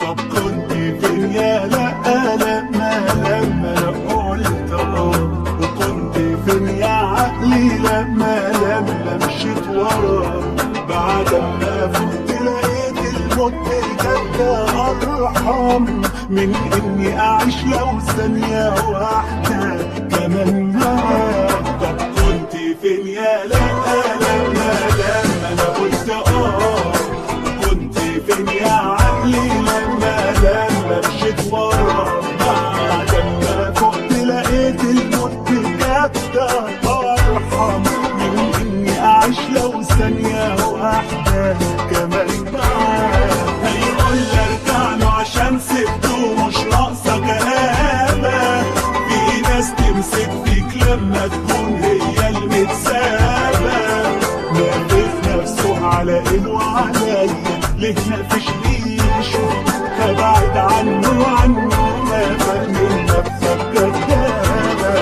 طب كنت فين يا لا لما انا قلت وكنت فين يا عقلي لما مشيت ورا؟ بعد ما فقت لقيت الموت بجد ارحم من اني اعيش لو ثانية واحدة كمان معاك. طب كنت فين يا لا لما انا قلت كنت فين يا عقلي لما مشيت ورا؟ بعد ما فقت لقيت الموت بجد ارحم من اني اعيش لو ثانية واحدة كمان معاك. هيقول لي ارجع له عشان سبته مش ناقصة كآبة، في ناس تمسك فيك لما تكون هي المتسابة. نافخ نفسه على ايده وعليا ليه مفيش ليش، هبعد عنه ما من نفسك كدابة.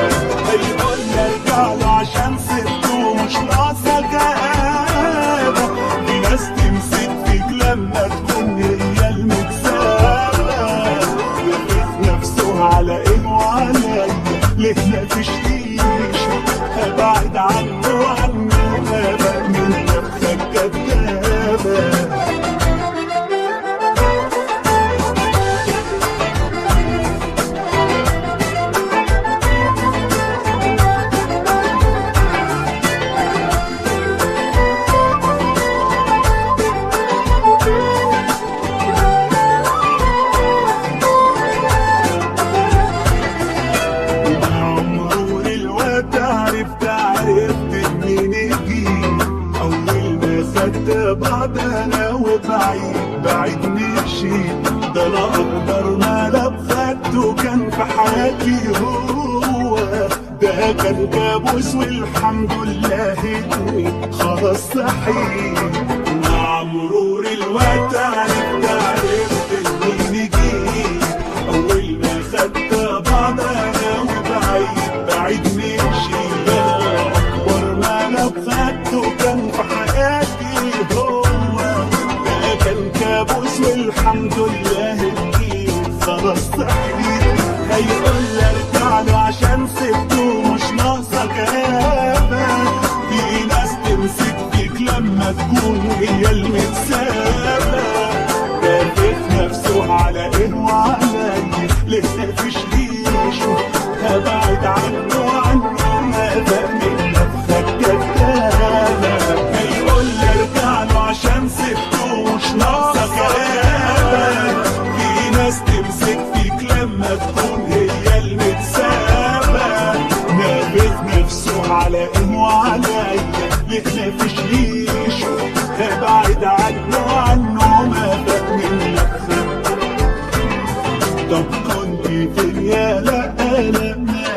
هيقول لي ارجع له عشان سبته مش ناقصة كآبة، في ناس تمسك فيك لما تكون هي المتسابة. نافخ نفسه على ايده وعليا ليه مفيش ليش، هبعد عنه ما من نفسك كدابة. عرفت منين جيت أول ما خدت بعضنا وبعيد مشيت. ده أنا أكبر ملعب خدته كان في حياتي هو ده، كان كابوس والحمد لله إني خلاص صحيت. مع مرور الوقت عرفت منين جيت أول ما خدت بعضنا وبعيد مشيت. خدته كان في حياتي هو ده، كان كابوس والحمد لله إني خلاص صحيت. هيقول لي ارجع له عشان سبته مش ناقصة كآبة، في ناس تمسك فيك لما تكون هي المتسابة. نافخ نفسه على ايه وعليا ليه مفيش ليش، هبعد عنه ما من نفسك كدابة. هيقول لي ارجع له عشان سبته مش ناقصة كآبة، في ناس تمسك فيك لما تكون هي المتسابة. نافخ نفسه على ايه وعليا ليه مفيش ليش، هبعد عنه ما من نفسك. طب كنت فين يا لا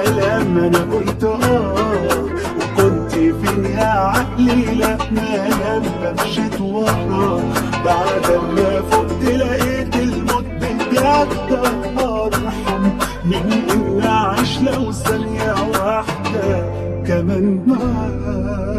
لما انا قلت وكنت فين يا عقلي لما مشيت ورا؟ بعد ما فقت لقيت الموت بجد ارحم من اني اعيش لو ثانية واحدة كمان معاك.